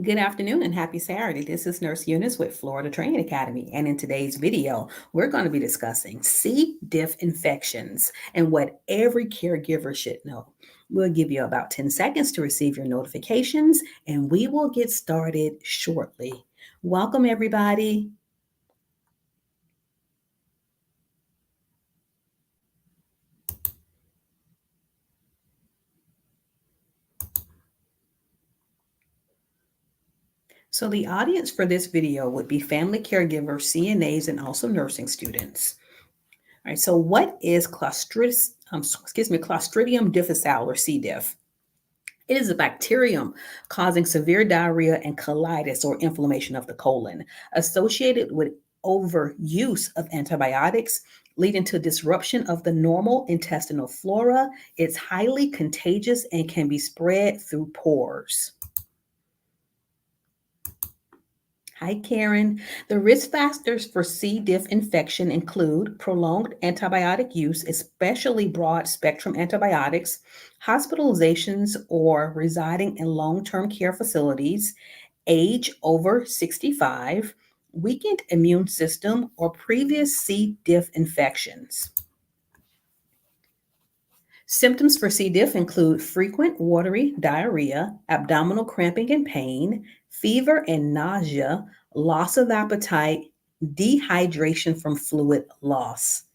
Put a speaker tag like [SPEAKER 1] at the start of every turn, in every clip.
[SPEAKER 1] Good afternoon and happy Saturday. This is Nurse Eunice with Florida Training Academy. And in today's video, we're going to be discussing C. diff infections and what every caregiver should know. We'll give you about 10 seconds to receive your notifications, and we will get started shortly. Welcome, everybody. So the audience for this video would be family caregivers, CNAs, and also nursing students. All right, so what is Clostridium difficile or C. diff? It is a bacterium causing severe diarrhea and colitis or inflammation of the colon, associated with overuse of antibiotics, leading to disruption of the normal intestinal flora. It's highly contagious and can be spread through pores. Hi, Karen. The risk factors for C. diff infection include prolonged antibiotic use, especially broad spectrum antibiotics, hospitalizations or residing in long term care facilities, age over 65, weakened immune system, or previous C. diff infections. Symptoms for C. diff include frequent watery diarrhea, abdominal cramping and pain, fever and nausea, loss of appetite, dehydration from fluid loss.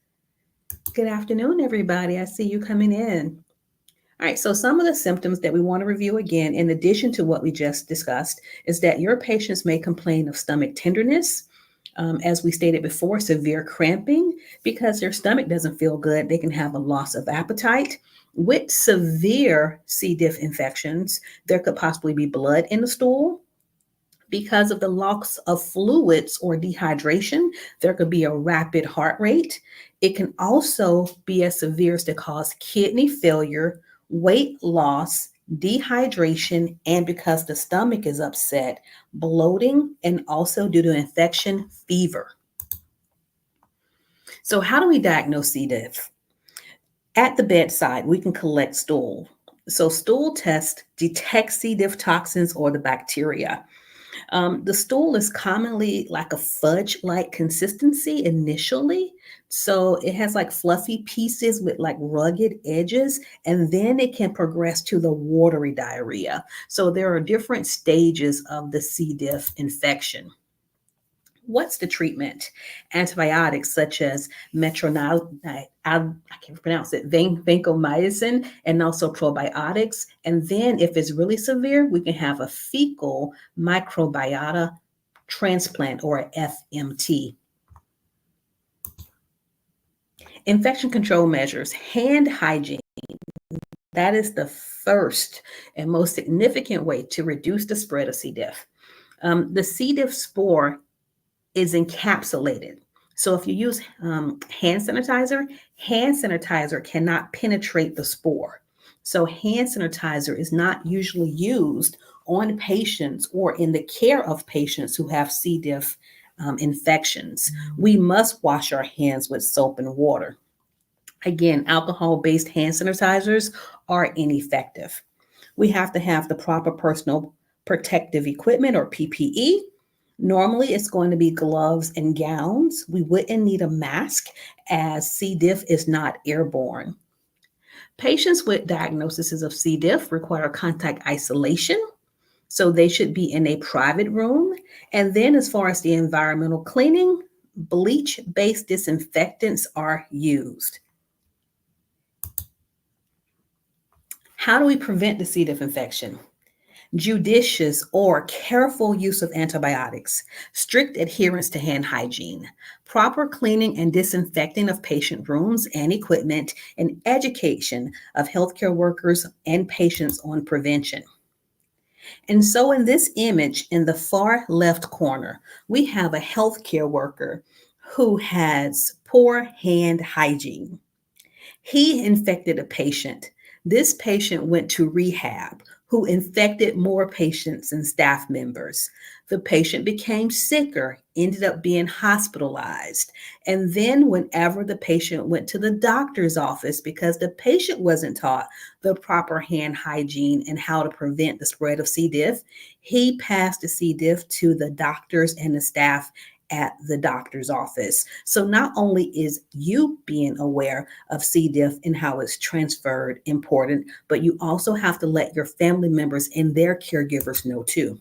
[SPEAKER 1] Good afternoon, everybody. I see you coming in. All right, so some of the symptoms that we want to review again, in addition to what we just discussed, is that your patients may complain of stomach tenderness. As we stated before, severe cramping because their stomach doesn't feel good. They can have a loss of appetite. With severe C. diff infections, there could possibly be blood in the stool. Because of the loss of fluids or dehydration, there could be a rapid heart rate. It can also be as severe as to cause kidney failure, weight loss, dehydration, and because the stomach is upset, bloating, and also due to infection, fever. So, how do we diagnose C. diff? At the bedside, we can collect stool. So, stool tests detect C. diff toxins or the bacteria. The stool is commonly like a fudge like consistency initially. So it has like fluffy pieces with like rugged edges, and then it can progress to the watery diarrhea. So there are different stages of the C. diff infection. What's the treatment? Antibiotics such as I can't pronounce it, vancomycin, and also probiotics. And then if it's really severe, we can have a fecal microbiota transplant or FMT. Infection control measures, hand hygiene. That is the first and most significant way to reduce the spread of C. diff. The C. diff spore is encapsulated. So if you use hand sanitizer cannot penetrate the spore. So hand sanitizer is not usually used on patients or in the care of patients who have C. diff infections. We must wash our hands with soap and water. Again, alcohol-based hand sanitizers are ineffective. We have to have the proper personal protective equipment or PPE. Normally, it's going to be gloves and gowns. We wouldn't need a mask as C. diff is not airborne. Patients with diagnoses of C. diff require contact isolation, so they should be in a private room. And then, as far as the environmental cleaning, bleach based disinfectants are used. How do we prevent the C. diff infection? Judicious or careful use of antibiotics, strict adherence to hand hygiene, proper cleaning and disinfecting of patient rooms and equipment, and education of healthcare workers and patients on prevention. And so in this image in the far left corner, we have a healthcare worker who has poor hand hygiene. He infected a patient. This patient went to rehab, who infected more patients and staff members. The patient became sicker, ended up being hospitalized. And then, whenever the patient went to the doctor's office, because the patient wasn't taught the proper hand hygiene and how to prevent the spread of C. diff, he passed the C. diff to the doctors and the staff at the doctor's office. So not only is you being aware of C. diff and how it's transferred important, but you also have to let your family members and their caregivers know too.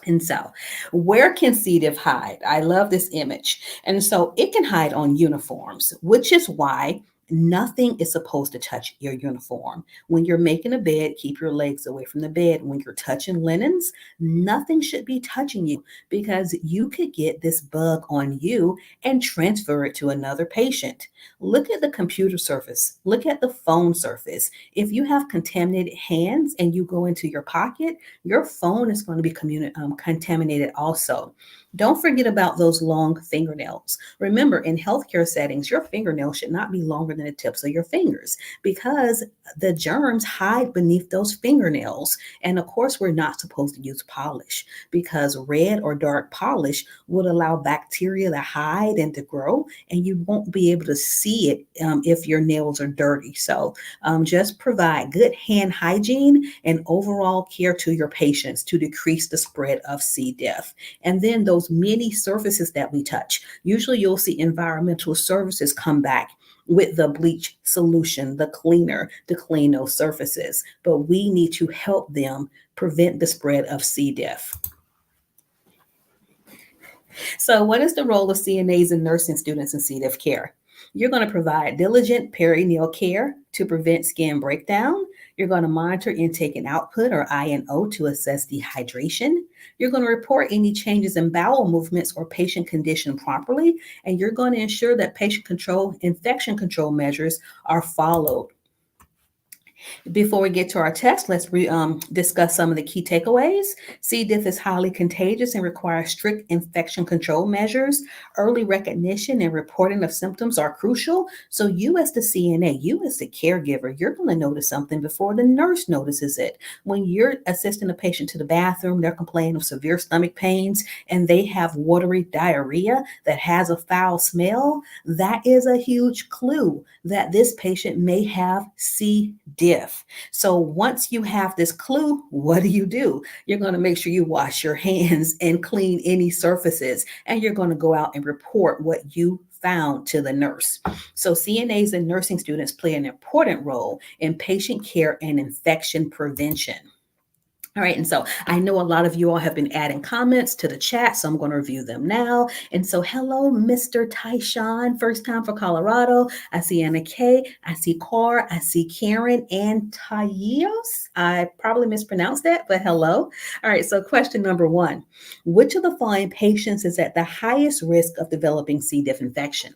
[SPEAKER 1] And so, where can C. diff hide? I love this image. And so, it can hide on uniforms, which is why nothing is supposed to touch your uniform. When you're making a bed, keep your legs away from the bed. When you're touching linens, nothing should be touching you because you could get this bug on you and transfer it to another patient. Look at the computer surface, look at the phone surface. If you have contaminated hands and you go into your pocket, your phone is going to be contaminated also. Don't forget about those long fingernails. Remember, in healthcare settings, your fingernails should not be longer than the tips of your fingers because the germs hide beneath those fingernails. And of course, we're not supposed to use polish because red or dark polish would allow bacteria to hide and to grow, and you won't be able to see it if your nails are dirty. So just provide good hand hygiene and overall care to your patients to decrease the spread of C. diff. And then those many surfaces that we touch, usually you'll see environmental services come back with the bleach solution, the cleaner to clean those surfaces. But we need to help them prevent the spread of C. diff. So, what is the role of CNAs and nursing students in C. diff care? You're going to provide diligent perinatal care to prevent skin breakdown. You're going to monitor intake and output, or INO, to assess dehydration. You're going to report any changes in bowel movements or patient condition properly. And you're going to ensure that patient control, infection control measures are followed. Before we get to our test, let's discuss some of the key takeaways. C. diff is highly contagious and requires strict infection control measures. Early recognition and reporting of symptoms are crucial. So you as the CNA, you as the caregiver, you're going to notice something before the nurse notices it. When you're assisting a patient to the bathroom, they're complaining of severe stomach pains and they have watery diarrhea that has a foul smell, that is a huge clue that this patient may have C. diff. So once you have this clue, what do? You're going to make sure you wash your hands and clean any surfaces, and you're going to go out and report what you found to the nurse. So CNAs and nursing students play an important role in patient care and infection prevention. All right, and so I know a lot of you all have been adding comments to the chat, so I'm going to review them now. And so, hello, Mr. Tyshawn, first time for Colorado. I see Anna Kay, I see Car, I see Karen, and Tayos. I probably mispronounced that, but hello. All right, so question number 1. Which of the following patients is at the highest risk of developing C. diff infection?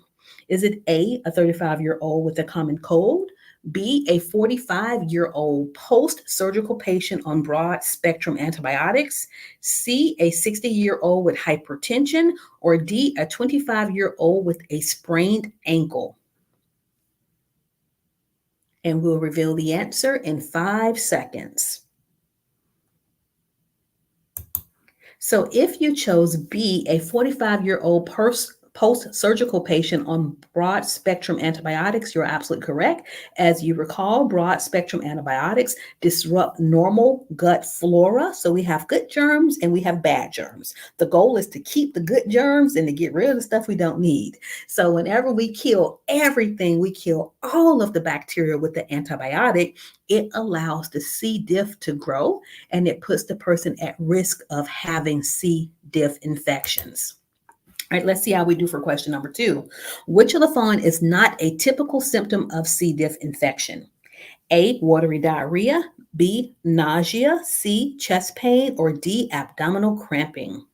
[SPEAKER 1] Is it A, a 35-year-old with a common cold? B, a 45-year-old post-surgical patient on broad-spectrum antibiotics? C, a 60-year-old with hypertension? Or D, a 25-year-old with a sprained ankle? And we'll reveal the answer in 5 seconds. So if you chose B, a 45-year-old post-surgical patient on broad-spectrum antibiotics, you're absolutely correct. As you recall, broad-spectrum antibiotics disrupt normal gut flora. So we have good germs and we have bad germs. The goal is to keep the good germs and to get rid of the stuff we don't need. So whenever we kill everything, we kill all of the bacteria with the antibiotic, it allows the C. diff to grow and it puts the person at risk of having C. diff infections. All right, let's see how we do for question number 2. Which of the following is not a typical symptom of C. diff infection? A, watery diarrhea, B, nausea, C, chest pain, or D, abdominal cramping?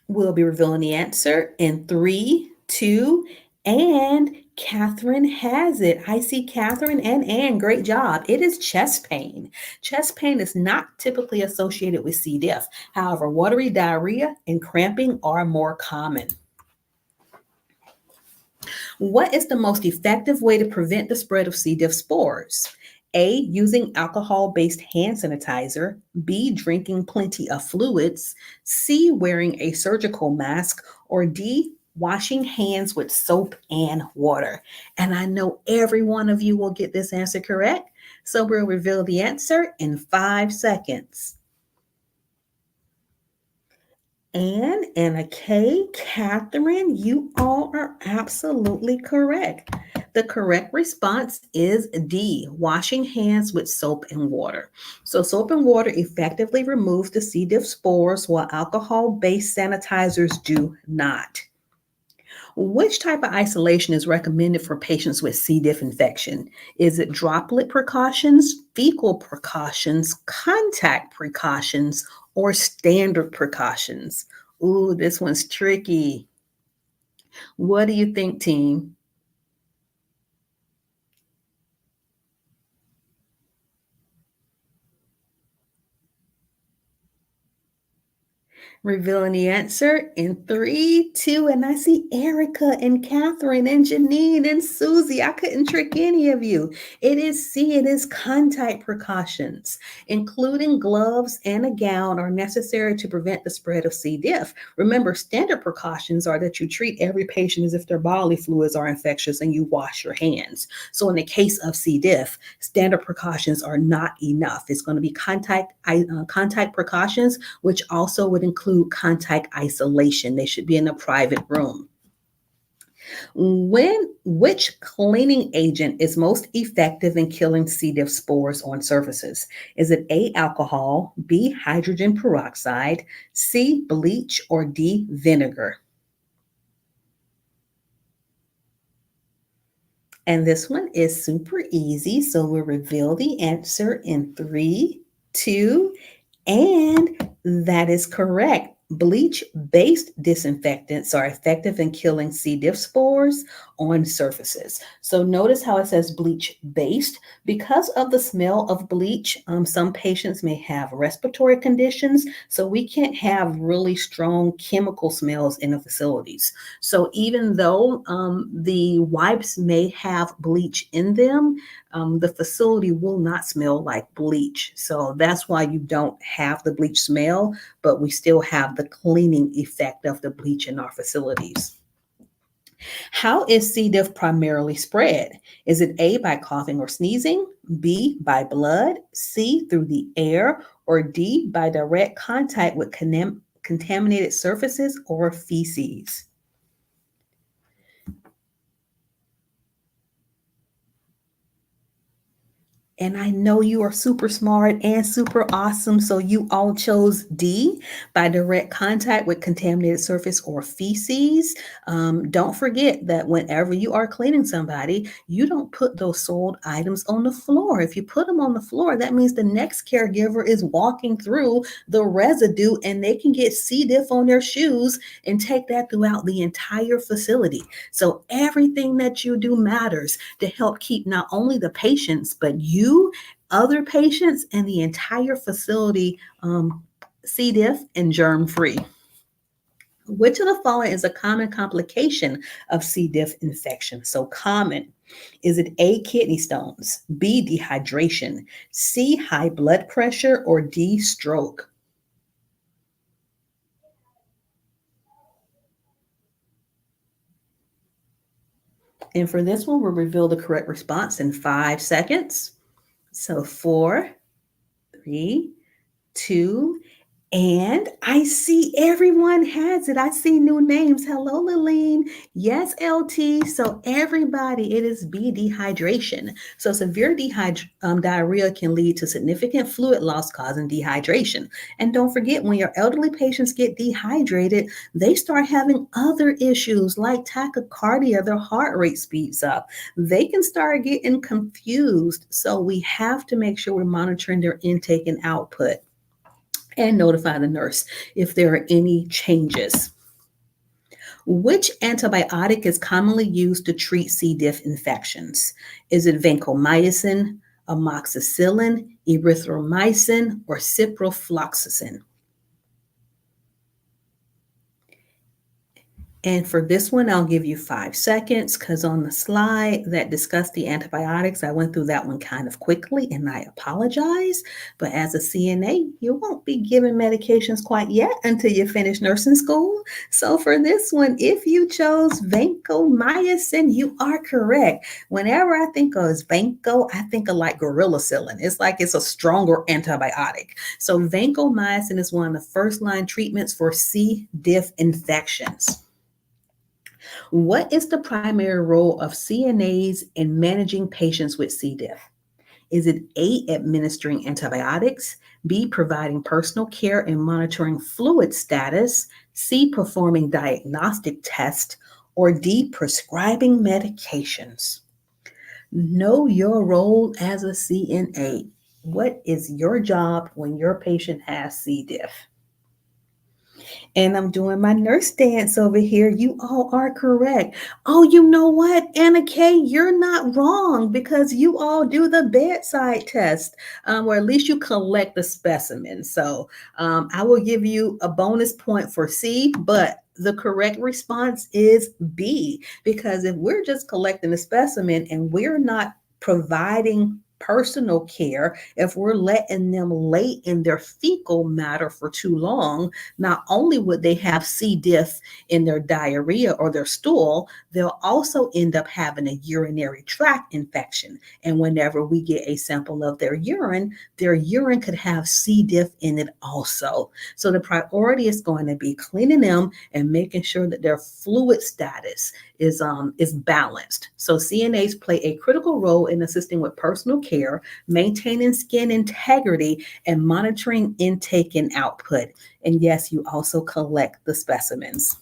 [SPEAKER 1] We'll be revealing the answer in 3, 2, and Catherine has it. I see Catherine and Ann. Great job. It is chest pain. Chest pain is not typically associated with C. diff. However, watery diarrhea and cramping are more common. What is the most effective way to prevent the spread of C. diff spores? A. Using alcohol based hand sanitizer. B. Drinking plenty of fluids. C. Wearing a surgical mask. Or D. Washing hands with soap and water. And I know every one of you will get this answer correct. So we'll reveal the answer in 5 seconds. Anne, Anna Kay, Catherine, you all are absolutely correct. The correct response is D, washing hands with soap and water. So, soap and water effectively removes the C. diff spores while alcohol based sanitizers do not. Which type of isolation is recommended for patients with C. diff infection? Is it droplet precautions, fecal precautions, contact precautions, or standard precautions? Ooh, this one's tricky. What do you think, team? Revealing the answer in 3, 2, and I see Erica and Catherine and Janine and Susie. I couldn't trick any of you. It is C, it is contact precautions, including gloves and a gown are necessary to prevent the spread of C. diff. Remember, standard precautions are that you treat every patient as if their bodily fluids are infectious and you wash your hands. So in the case of C. diff, standard precautions are not enough. It's going to be contact precautions, which also would include contact isolation. They should be in a private room. Which cleaning agent is most effective in killing C. diff spores on surfaces? Is it A, alcohol, B, hydrogen peroxide, C, bleach, or D, vinegar? And this one is super easy. So we'll reveal the answer in 3, 2, and that is correct. Bleach based disinfectants are effective in killing C. diff spores on surfaces. So notice how it says bleach based. Because of the smell of bleach, some patients may have respiratory conditions. So we can't have really strong chemical smells in the facilities. So even though the wipes may have bleach in them, the facility will not smell like bleach. So that's why you don't have the bleach smell, but we still have the cleaning effect of the bleach in our facilities. How is C. diff primarily spread? Is it A, by coughing or sneezing, B, by blood, C, through the air, or D, by direct contact with contaminated surfaces or feces? And I know you are super smart and super awesome. So you all chose D, by direct contact with contaminated surface or feces. Don't forget that whenever you are cleaning somebody, you don't put those soiled items on the floor. If you put them on the floor, that means the next caregiver is walking through the residue and they can get C. diff on their shoes and take that throughout the entire facility. So everything that you do matters to help keep not only the patients, but you, other patients, and the entire facility C. diff and germ free. Which of the following is a common complication of C. diff infection? So common. Is it A, kidney stones, B, dehydration, C, high blood pressure, or D, stroke? And for this one, we'll reveal the correct response in 5 seconds. So 4, 3, 2, and I see everyone has it. I see new names. Hello, Laleen. Yes, LT. So everybody, it is B, dehydration. So severe diarrhea can lead to significant fluid loss causing dehydration. And don't forget, when your elderly patients get dehydrated, they start having other issues like tachycardia. Their heart rate speeds up. They can start getting confused. So we have to make sure we're monitoring their intake and output, and notify the nurse if there are any changes. Which antibiotic is commonly used to treat C. diff infections? Is it vancomycin, amoxicillin, erythromycin, or ciprofloxacin? And for this one, I'll give you 5 seconds because on the slide that discussed the antibiotics, I went through that one kind of quickly and I apologize. But as a CNA, you won't be given medications quite yet until you finish nursing school. So for this one, if you chose vancomycin, you are correct. Whenever I think of vanco, I think of like gorillacillin. It's like it's a stronger antibiotic. So vancomycin is one of the first line treatments for C. diff infections. What is the primary role of CNAs in managing patients with C. diff? Is it A, administering antibiotics, B, providing personal care and monitoring fluid status, C, performing diagnostic tests, or D, prescribing medications? Know your role as a CNA. What is your job when your patient has C. diff? And I'm doing my nurse dance over here. You all are correct. Oh, you know what, Anna Kay, you're not wrong because you all do the bedside test, or at least you collect the specimen. So I will give you a bonus point for C, but the correct response is B, because if we're just collecting the specimen and we're not providing personal care, if we're letting them lay in their fecal matter for too long, not only would they have C. diff in their diarrhea or their stool, they'll also end up having a urinary tract infection. And whenever we get a sample of their urine could have C. diff in it also. So the priority is going to be cleaning them and making sure that their fluid status is balanced. So CNAs play a critical role in assisting with personal care, maintaining skin integrity, and monitoring intake and output. And yes, you also collect the specimens.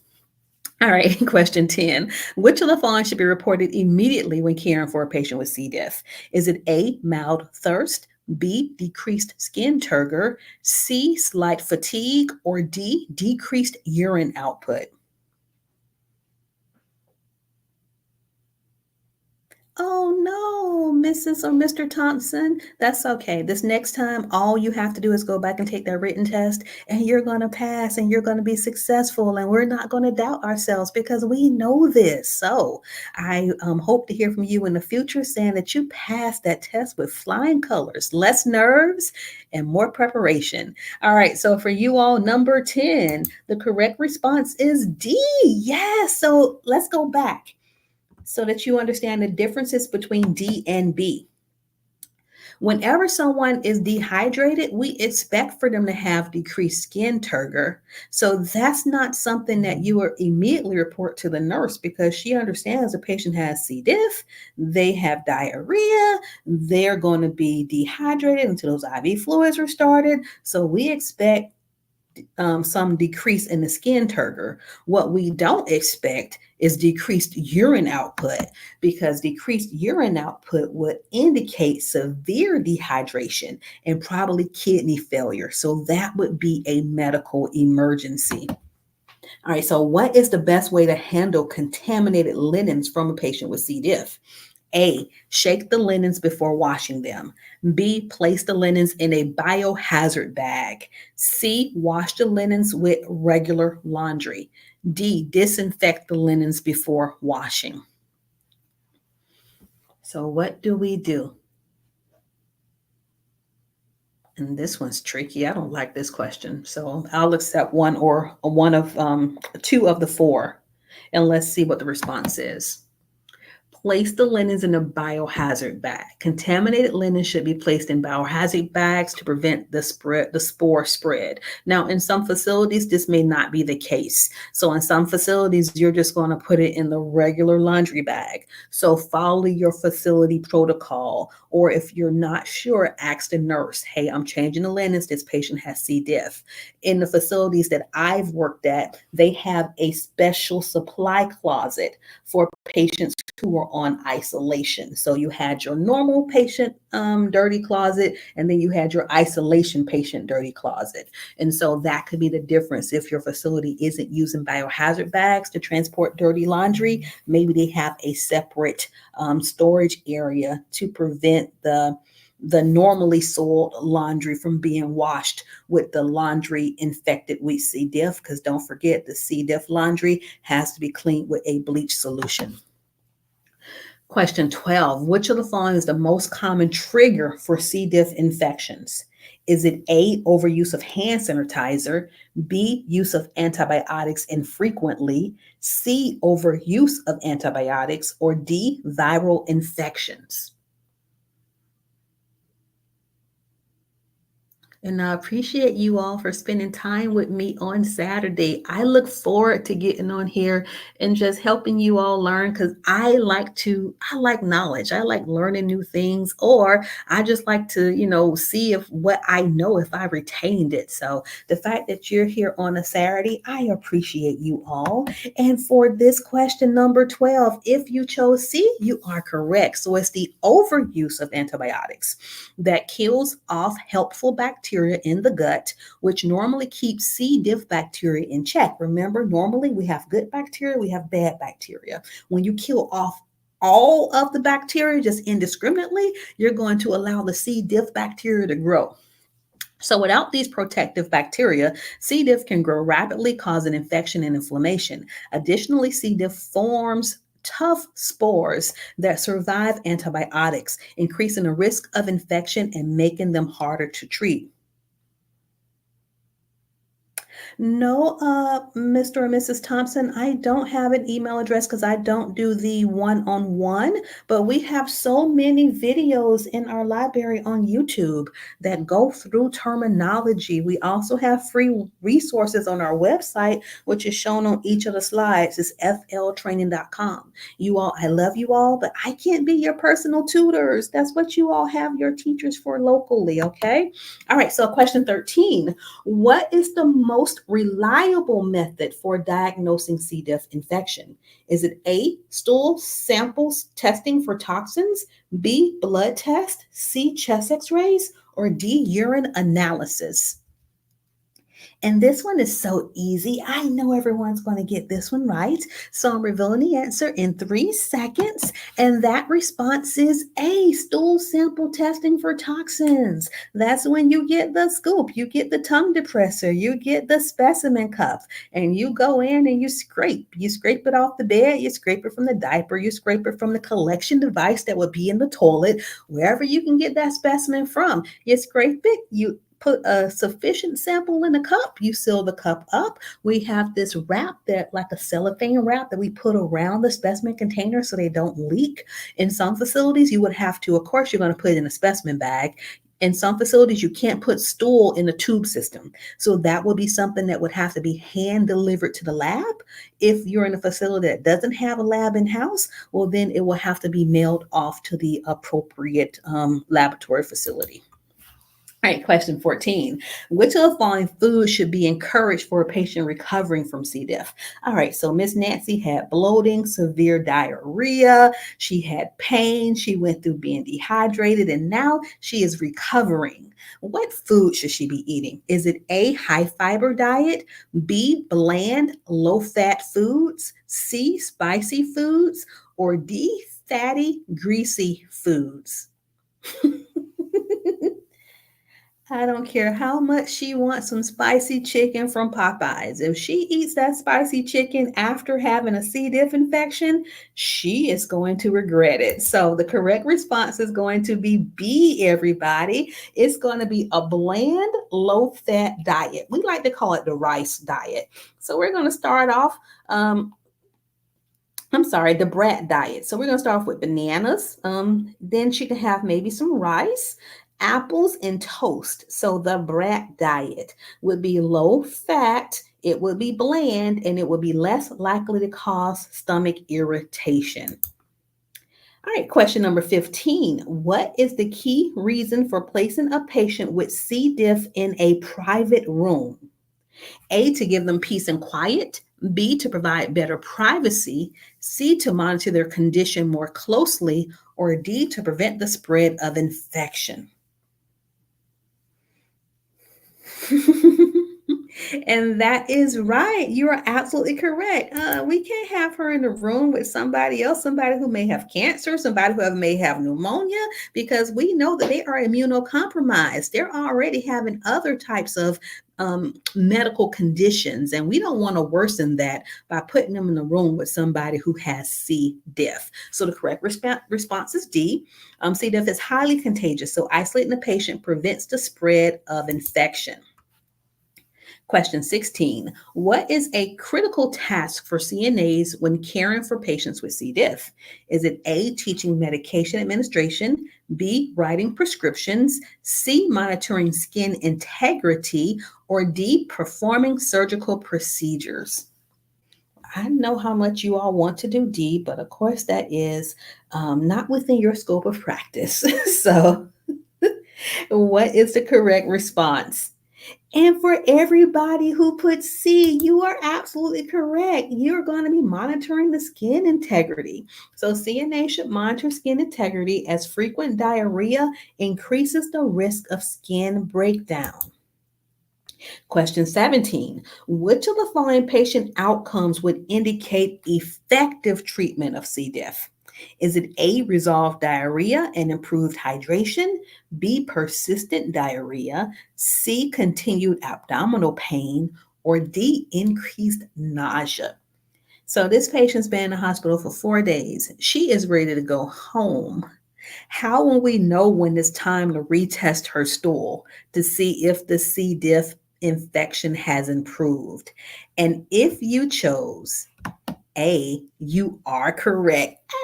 [SPEAKER 1] All right, question 10. Which of the following should be reported immediately when caring for a patient with C. diff? Is it A, mild thirst, B, decreased skin turgor, C, slight fatigue, or D, decreased urine output? Oh no, Mrs. or Mr. Thompson, that's okay. This next time, all you have to do is go back and take that written test, and you're going to pass and you're going to be successful. And we're not going to doubt ourselves because we know this. So I hope to hear from you in the future saying that you passed that test with flying colors, less nerves, and more preparation. All right, so for you all, number 10, the correct response is D. Yes. So let's go back so that you understand the differences between D and B. Whenever someone is dehydrated, we expect for them to have decreased skin turgor. So that's not something that you will immediately report to the nurse because she understands the patient has C. diff, they have diarrhea, they're going to be dehydrated until those IV fluids are started. So we expect some decrease in the skin turgor. What we don't expect is decreased urine output because decreased urine output would indicate severe dehydration and probably kidney failure. So that would be a medical emergency. All right, so what is the best way to handle contaminated linens from a patient with C. diff? A, shake the linens before washing them. B, place the linens in a biohazard bag. C, wash the linens with regular laundry. D, disinfect the linens before washing. So what do we do? And this one's tricky. I don't like this question. So I'll accept one or one of two of the four, and let's see what the response is. Place the linens in a biohazard bag. Contaminated linen should be placed in biohazard bags to prevent the spore spread. Now, in some facilities, this may not be the case. So in some facilities, you're just going to put it in the regular laundry bag. So follow your facility protocol. Or if you're not sure, ask the nurse, hey, I'm changing the linens. This patient has C. diff. In the facilities that I've worked at, they have a special supply closet for patients who are on isolation. So you had your normal patient dirty closet, and then you had your isolation patient dirty closet. And so that could be the difference. If your facility isn't using biohazard bags to transport dirty laundry, maybe they have a separate storage area to prevent the the normally soiled laundry from being washed with the laundry infected with C. diff, because don't forget the C. diff laundry has to be cleaned with a bleach solution. Question 12. Which of the following is the most common trigger for C. diff infections? Is it A, overuse of hand sanitizer, B, use of antibiotics infrequently, C, overuse of antibiotics, or D, viral infections? And I appreciate you all for spending time with me on Saturday. I look forward to getting on here and just helping you all learn, because I like knowledge. I like learning new things, or I just like to, see if what I know, if I retained it. So the fact that you're here on a Saturday, I appreciate you all. And for this question number 12, if you chose C, you are correct. So it's the overuse of antibiotics that kills off helpful bacteria in the gut, which normally keeps C. diff bacteria in check. Remember, normally we have good bacteria, we have bad bacteria. When you kill off all of the bacteria just indiscriminately, you're going to allow the C. diff bacteria to grow. So without these protective bacteria, C. diff can grow rapidly, causing infection and inflammation. Additionally, C. diff forms tough spores that survive antibiotics, increasing the risk of infection and making them harder to treat. No, Mr. and Mrs. Thompson, I don't have an email address because I don't do the one-on-one, but we have so many videos in our library on YouTube that go through terminology. We also have free resources on our website, which is shown on each of the slides. It's fltraining.com. You all, I love you all, but I can't be your personal tutors. That's what you all have your teachers for locally, okay? All right, so question 13. What is the most reliable method for diagnosing C. diff infection? Is it A, stool samples testing for toxins, B, blood test, C, chest x-rays, or D, urine analysis? And this one is so easy. I know everyone's going to get this one right. So I'm revealing the answer in 3 seconds. And that response is A, stool sample testing for toxins. That's when you get the scoop, you get the tongue depressor, you get the specimen cup, and you go in and you scrape. You scrape it off the bed, you scrape it from the diaper, you scrape it from the collection device that would be in the toilet, wherever you can get that specimen from. You scrape it, you put a sufficient sample in a cup, you seal the cup up. We have this wrap that, like a cellophane wrap, that we put around the specimen container so they don't leak. In some facilities, you would have to, of course, you're going to put it in a specimen bag. In some facilities, you can't put stool in a tube system. So that would be something that would have to be hand delivered to the lab. If you're in a facility that doesn't have a lab in-house, well, then it will have to be mailed off to the appropriate laboratory facility. All right, question 14. Which of the following foods should be encouraged for a patient recovering from C. diff? All right, so Miss Nancy had bloating, severe diarrhea, she had pain, she went through being dehydrated, and now she is recovering. What food should she be eating? Is it A, high fiber diet, B, bland, low fat foods, C, spicy foods, or D, fatty, greasy foods? I don't care how much she wants some spicy chicken from Popeyes. If she eats that spicy chicken after having a C. diff infection, she is going to regret it. So the correct response is going to be B, everybody. It's going to be a bland, low-fat diet. We like to call it the rice diet. So we're going to start off the brat diet. So we're going to start off with bananas. Then she can have maybe some rice, apples, and toast. So the brat diet would be low fat, it would be bland, and it would be less likely to cause stomach irritation. All right, question number 15. What is the key reason for placing a patient with C. diff in a private room? A, to give them peace and quiet. B, to provide better privacy. C, to monitor their condition more closely. Or D, to prevent the spread of infection. And that is right. You are absolutely correct. We can't have her in the room with somebody else, somebody who may have cancer, somebody who may have pneumonia, because we know that they are immunocompromised. They're already having other types of medical conditions, and we don't want to worsen that by putting them in the room with somebody who has C. diff. So the correct response is D. C. diff is highly contagious, so isolating the patient prevents the spread of infection. Question 16. What is a critical task for CNAs when caring for patients with C. diff? Is it A, teaching medication administration, B, writing prescriptions, C, monitoring skin integrity, or D, performing surgical procedures? I know how much you all want to do D, but of course that is not within your scope of practice. So, what is the correct response? And for everybody who put C, you are absolutely correct. You're going to be monitoring the skin integrity. So, CNA should monitor skin integrity as frequent diarrhea increases the risk of skin breakdown. Question 17. Which of the following patient outcomes would indicate effective treatment of C. diff? Is it A, resolved diarrhea and improved hydration, B, persistent diarrhea, C, continued abdominal pain, or D, increased nausea? So this patient's been in the hospital for 4 days. She is ready to go home. How will we know when it's time to retest her stool to see if the C. diff infection has improved? And if you chose A, you are correct. A.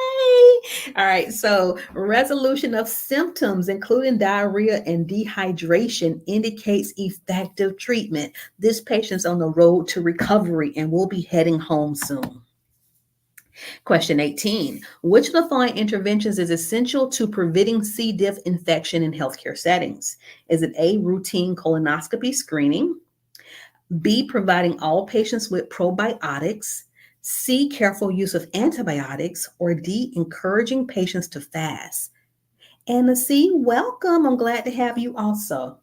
[SPEAKER 1] All right, so resolution of symptoms, including diarrhea and dehydration, indicates effective treatment. This patient's on the road to recovery and will be heading home soon. Question 18. Which of the following interventions is essential to preventing C. diff infection in healthcare settings? Is it A, routine colonoscopy screening, B, providing all patients with probiotics, C, careful use of antibiotics, or D, encouraging patients to fast? And the C, welcome. I'm glad to have you also.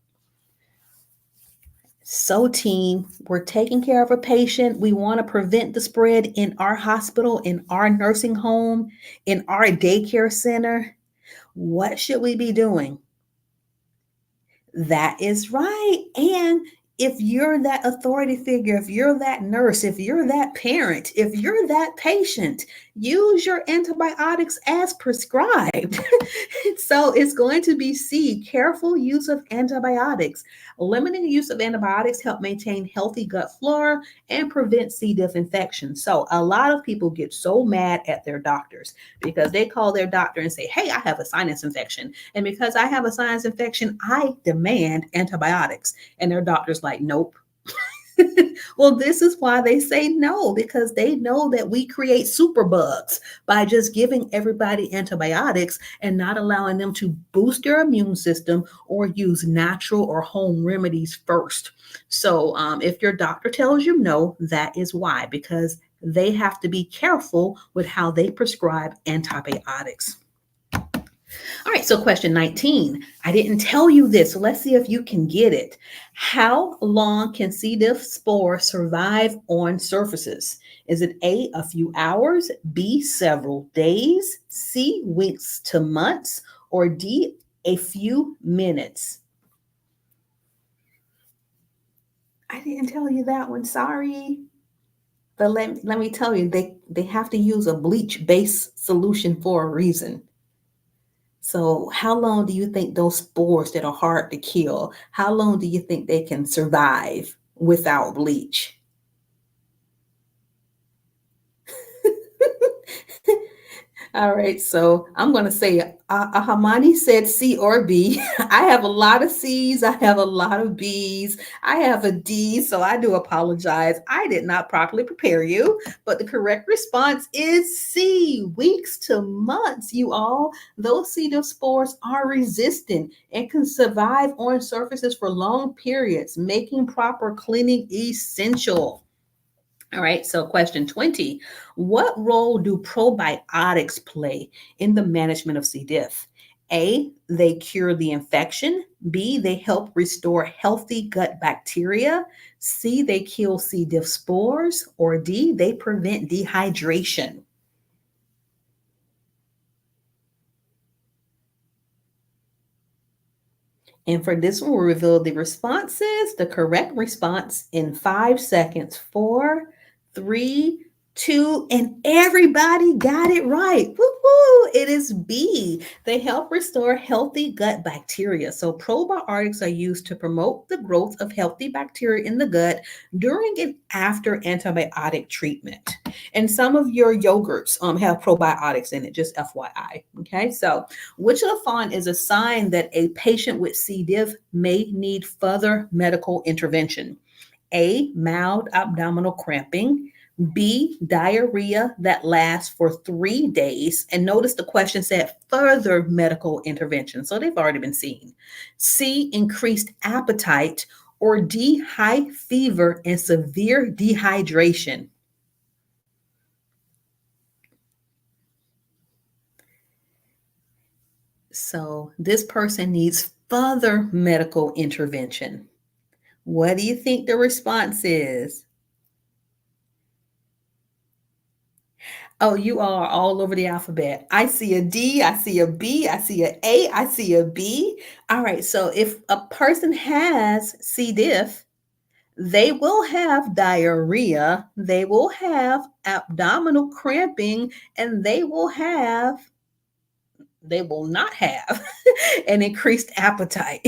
[SPEAKER 1] So, team, we're taking care of a patient. We want to prevent the spread in our hospital, in our nursing home, in our daycare center. What should we be doing? That is right. And if you're that authority figure, if you're that nurse, if you're that parent, if you're that patient, use your antibiotics as prescribed. So it's going to be C, careful use of antibiotics. Limiting the use of antibiotics help maintain healthy gut flora and prevent C. diff infection. So a lot of people get so mad at their doctors because they call their doctor and say, hey, I have a sinus infection. And because I have a sinus infection, I demand antibiotics. And their doctor's like, nope. Well, this is why they say no, because they know that we create superbugs by just giving everybody antibiotics and not allowing them to boost their immune system or use natural or home remedies first. So if your doctor tells you no, that is why, because they have to be careful with how they prescribe antibiotics. All right, so question 19. I didn't tell you this, so let's see if you can get it. How long can C. diff spore survive on surfaces? Is it A, few hours, B, several days, C, weeks to months, or D, a few minutes? I didn't tell you that one, sorry. But let me tell you, they have to use a bleach-based solution for a reason. So, how long do you think those spores that are hard to kill, how long do you think they can survive without bleach? All right, so I'm going to say Hamani said C or B. I have a lot of C's. I have a lot of B's. I have a D, so I do apologize. I did not properly prepare you, but the correct response is C, weeks to months, you all. Those C. diff spores are resistant and can survive on surfaces for long periods, making proper cleaning essential. All right, so question 20. What role do probiotics play in the management of C. diff? A, they cure the infection. B, they help restore healthy gut bacteria. C, they kill C. diff spores. Or D, they prevent dehydration. And for this one, we'll reveal the responses, the correct response in 5 seconds. Four, three, two, and everybody got it right. Woo-hoo! It is B. They help restore healthy gut bacteria. So probiotics are used to promote the growth of healthy bacteria in the gut during and after antibiotic treatment. And some of your yogurts have probiotics in it, just FYI. Okay, so which of the following is a sign that a patient with C. diff may need further medical intervention? A, mild abdominal cramping. B, diarrhea that lasts for 3 days. And notice the question said further medical intervention. So they've already been seen. C, increased appetite. Or D, high fever and severe dehydration. So this person needs further medical intervention. What do you think the response is? Oh, you are all over the alphabet. I see a D, I see a B, I see a A, I see a B. All right, so if a person has C. diff, they will have diarrhea, they will have abdominal cramping, and they will not have an increased appetite.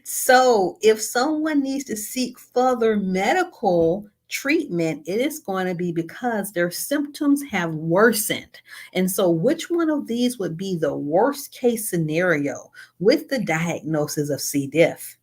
[SPEAKER 1] So, if someone needs to seek further medical treatment, it is going to be because their symptoms have worsened. And so, which one of these would be the worst case scenario with the diagnosis of C. diff?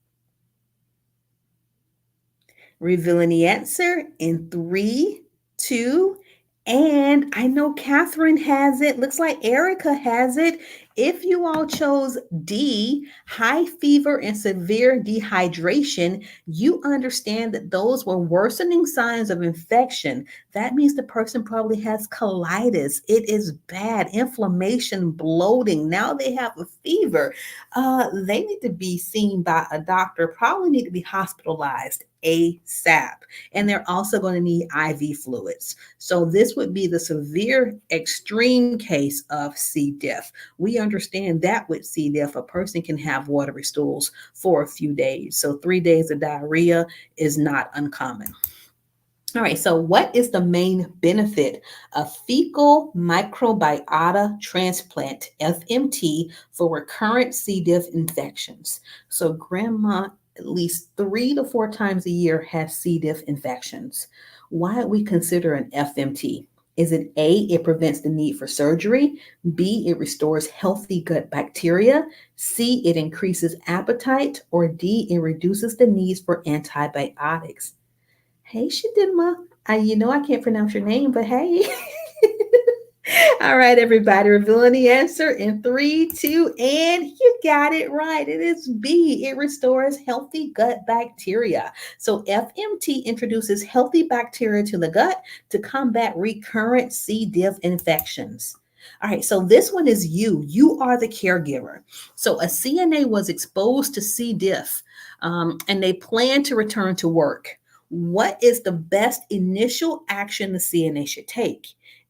[SPEAKER 1] Revealing the answer in three, two, and I know Catherine has it. Looks like Erica has it. If you all chose D, high fever and severe dehydration, you understand that those were worsening signs of infection. That means the person probably has colitis. It is bad, inflammation, bloating. Now they have a fever. They need to be seen by a doctor, probably need to be hospitalized ASAP. And they're also going to need IV fluids. So this would be the severe extreme case of C. diff. We understand that with C. diff, a person can have watery stools for a few days. So 3 days of diarrhea is not uncommon. All right, so what is the main benefit of fecal microbiota transplant, FMT, for recurrent C. diff infections? So, grandma at least 3 to 4 times a year has C. diff infections. Why would we consider an FMT? Is it A, it prevents the need for surgery? B, it restores healthy gut bacteria? C, it increases appetite? Or D, it reduces the needs for antibiotics? Hey, Shadima. I can't pronounce your name, but hey. All right, everybody, revealing the answer in three, two, and you got it right. It is B. It restores healthy gut bacteria. So FMT introduces healthy bacteria to the gut to combat recurrent C. diff infections. All right, so this one is you. You are the caregiver. So a CNA was exposed to C. diff, and they plan to return to work. What is the best initial action the CNA should take?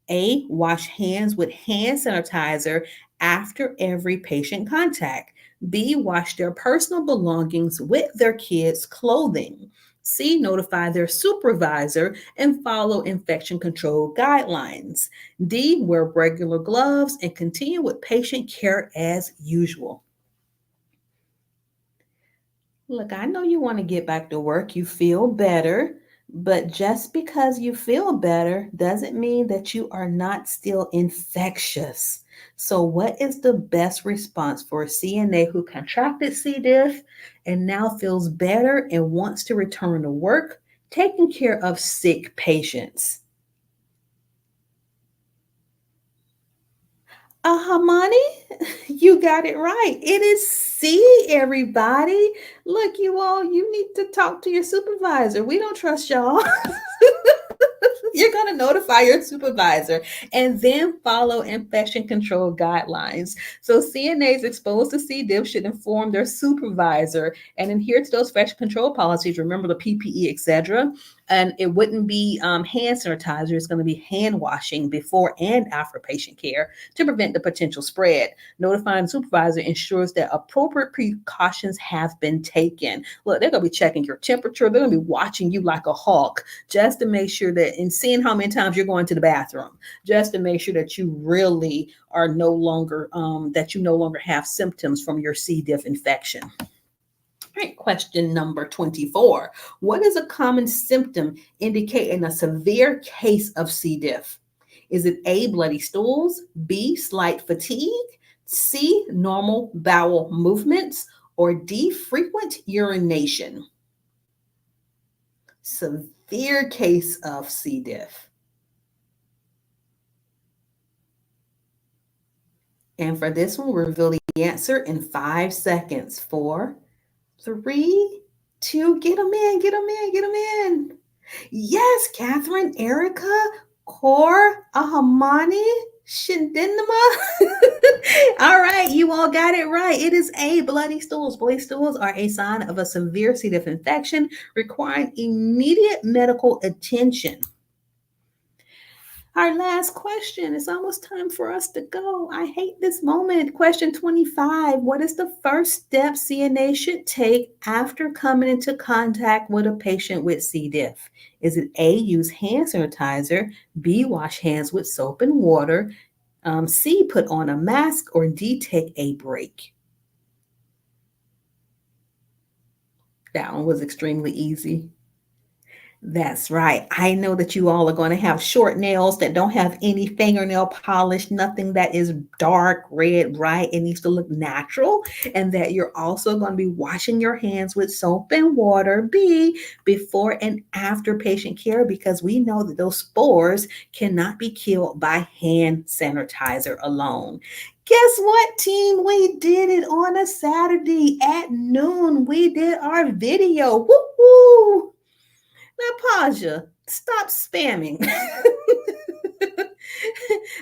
[SPEAKER 1] A, wash hands with hand sanitizer after every patient contact. B, wash their personal belongings with their kids' clothing. C, notify their supervisor and follow infection control guidelines. D, wear regular gloves and continue with patient care as usual. Look, I know you want to get back to work. You feel better, but just because you feel better doesn't mean that you are not still infectious. So, what is the best response for a CNA who contracted C. diff and now feels better and wants to return to work, taking care of sick patients? Hamani, you got it right. It is C, everybody. Look, you all, you need to talk to your supervisor. We don't trust y'all. You're going to notify your supervisor and then follow infection control guidelines. So CNAs exposed to C. diff should inform their supervisor and adhere to those infection control policies. Remember the PPE, etc. And it wouldn't be hand sanitizer. It's going to be hand washing before and after patient care to prevent the potential spread. Notifying the supervisor ensures that appropriate precautions have been taken. Look, they're going to be checking your temperature. They're going to be watching you like a hawk just to make sure that, and seeing how many times you're going to the bathroom, just to make sure that you really are no longer, that you no longer have symptoms from your C. diff infection. All right, question number 24. What is a common symptom indicating a severe case of C. diff? Is it A, bloody stools, B, slight fatigue, C, normal bowel movements, or D, frequent urination? Severe case of C. diff. And for this one, we'll reveal the answer in 5 seconds. 4, 3, 2, get them in, get them in, get them in. Yes, Catherine, Erica, Core, Ahamani, Shindinama. All right, you all got it right. It is A, bloody stools. Bloody stools are a sign of a severe C. diff infection requiring immediate medical attention. Our last question. It's almost time for us to go. I hate this moment. Question 25. What is the first step CNA should take after coming into contact with a patient with C. diff? Is it A, use hand sanitizer, B, wash hands with soap and water, C, put on a mask, or D, take a break? That one was extremely easy. That's right. I know that you all are going to have short nails that don't have any fingernail polish, nothing that is dark red, right? It needs to look natural. And that you're also going to be washing your hands with soap and water, B, before and after patient care, because we know that those spores cannot be killed by hand sanitizer alone. Guess what, team? We did it on a Saturday at noon. We did our video. Woo-hoo! Now, Paja, stop spamming.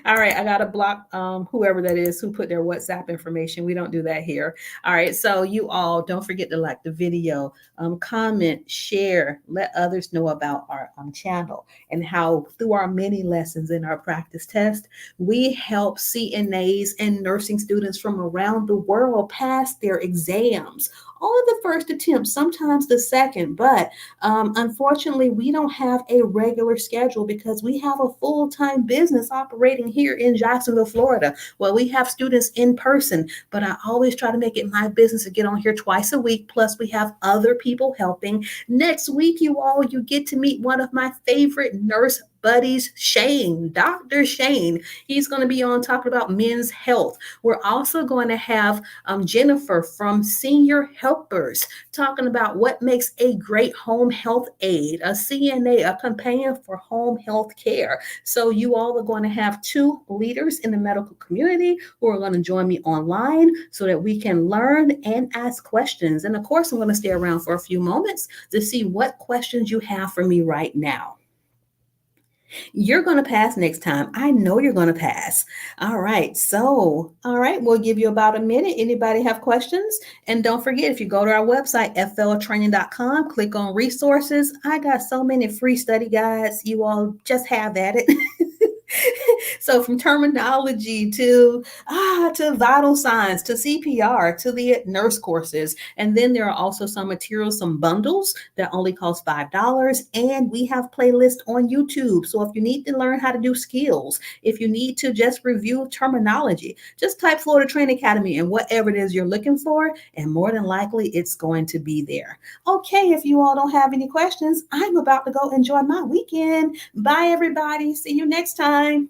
[SPEAKER 1] All right, I gotta block whoever that is who put their WhatsApp information. We don't do that here. All right, so you all don't forget to like the video, comment, share, let others know about our channel and how through our many lessons in our practice test, we help CNAs and nursing students from around the world pass their exams. All of the first attempts, sometimes the second, but unfortunately, we don't have a regular schedule because we have a full-time business operating here in Jacksonville, Florida. Well, we have students in person, but I always try to make it my business to get on here twice a week. Plus, we have other people helping. Next week, you get to meet one of my favorite nurse buddies, Shane, Dr. Shane. He's going to be on talking about men's health. We're also going to have Jennifer from Senior Helpers talking about what makes a great home health aide, a CNA, a companion for home health care. So you all are going to have 2 leaders in the medical community who are going to join me online so that we can learn and ask questions. And of course, I'm going to stay around for a few moments to see what questions you have for me right now. You're going to pass next time. I know you're going to pass. All right. So, all right, we'll give you about a minute. Anybody have questions? And don't forget, if you go to our website, fltraining.com, click on resources. I got so many free study guides. You all just have at it. So from terminology to vital signs, to CPR, to the nurse courses. And then there are also some materials, some bundles that only cost $5. And we have playlists on YouTube. So if you need to learn how to do skills, if you need to just review terminology, just type Florida Training Academy and whatever it is you're looking for. And more than likely, it's going to be there. Okay, if you all don't have any questions, I'm about to go enjoy my weekend. Bye, everybody. See you next time.